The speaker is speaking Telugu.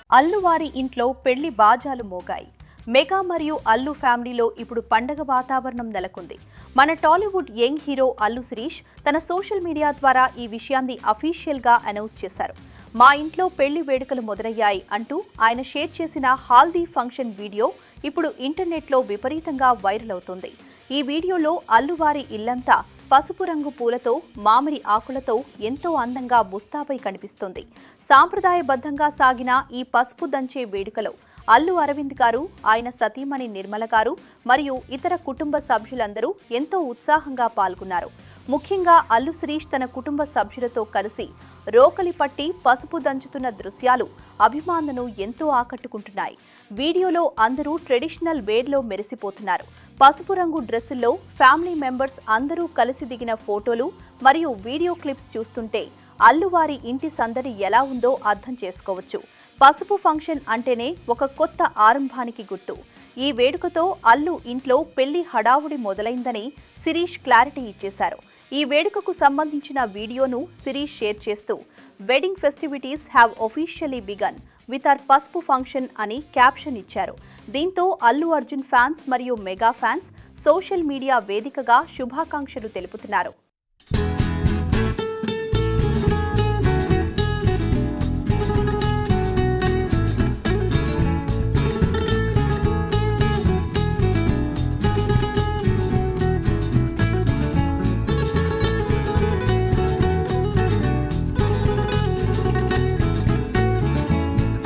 అల్లు వారి ఇంట్లో పెళ్లి బాజాలు మోగాయి. మెగా మరియు అల్లు ఫ్యామిలీలో ఇప్పుడు పండగ వాతావరణం నెలకొంది. మన టాలీవుడ్ యంగ్ హీరో అల్లు శిరీష్ తన సోషల్ మీడియా ద్వారా ఈ విషయాన్ని అఫీషియల్గా అనౌన్స్ చేశారు. మా ఇంట్లో పెళ్లి వేడుకలు మొదలయ్యాయి అంటూ ఆయన షేర్ చేసిన హాల్దీ ఫంక్షన్ వీడియో ఇప్పుడు ఇంటర్నెట్లో విపరీతంగా వైరల్ అవుతోంది. ఈ వీడియోలో అల్లు వారి ఇల్లంతా పసుపు రంగు పూలతో, మామిడి ఆకులతో ఎంతో అందంగా ముస్తాబై కనిపిస్తోంది. సాంప్రదాయబద్ధంగా సాగిన ఈ పసుపు దంచే వేడుకలో అల్లు అరవింద్ గారు, ఆయన సతీమణి నిర్మల గారు మరియు ఇతర కుటుంబ సభ్యులందరూ ఎంతో ఉత్సాహంగా పాల్గొన్నారు. ముఖ్యంగా అల్లు శిరీష్ తన కుటుంబ సభ్యులతో కలిసి రోకలి పట్టి పసుపు దంచుతున్న దృశ్యాలు అభిమానులను ఎంతో ఆకట్టుకుంటున్నాయి. వీడియోలో అందరూ ట్రెడిషనల్ వేర్లో మెరిసిపోతున్నారు. పసుపు రంగు డ్రెస్సుల్లో ఫ్యామిలీ మెంబర్స్ అందరూ కలిసి దిగిన ఫోటోలు మరియు వీడియో క్లిప్స్ చూస్తుంటే అల్లు వారి ఇంటి సందడి ఎలా ఉందో అర్థం చేసుకోవచ్చు. పసుపు ఫంక్షన్ అంటేనే ఒక కొత్త ఆరంభానికి గుర్తు. ఈ వేడుకతో అల్లు ఇంట్లో పెళ్లి హడావుడి మొదలైందని శిరీష్ క్లారిటీ ఇచ్చేశారు. ఈ వేడుకకు సంబంధించిన వీడియోను శిరీష్ షేర్ చేస్తూ wedding festivities have officially begun with our pasupu function అని క్యాప్షన్ ఇచ్చారు. దీంతో అల్లు అర్జున్ ఫ్యాన్స్ మరియు మెగా ఫ్యాన్స్ సోషల్ మీడియా వేదికగా శుభాకాంక్షలు తెలుపుతున్నారు.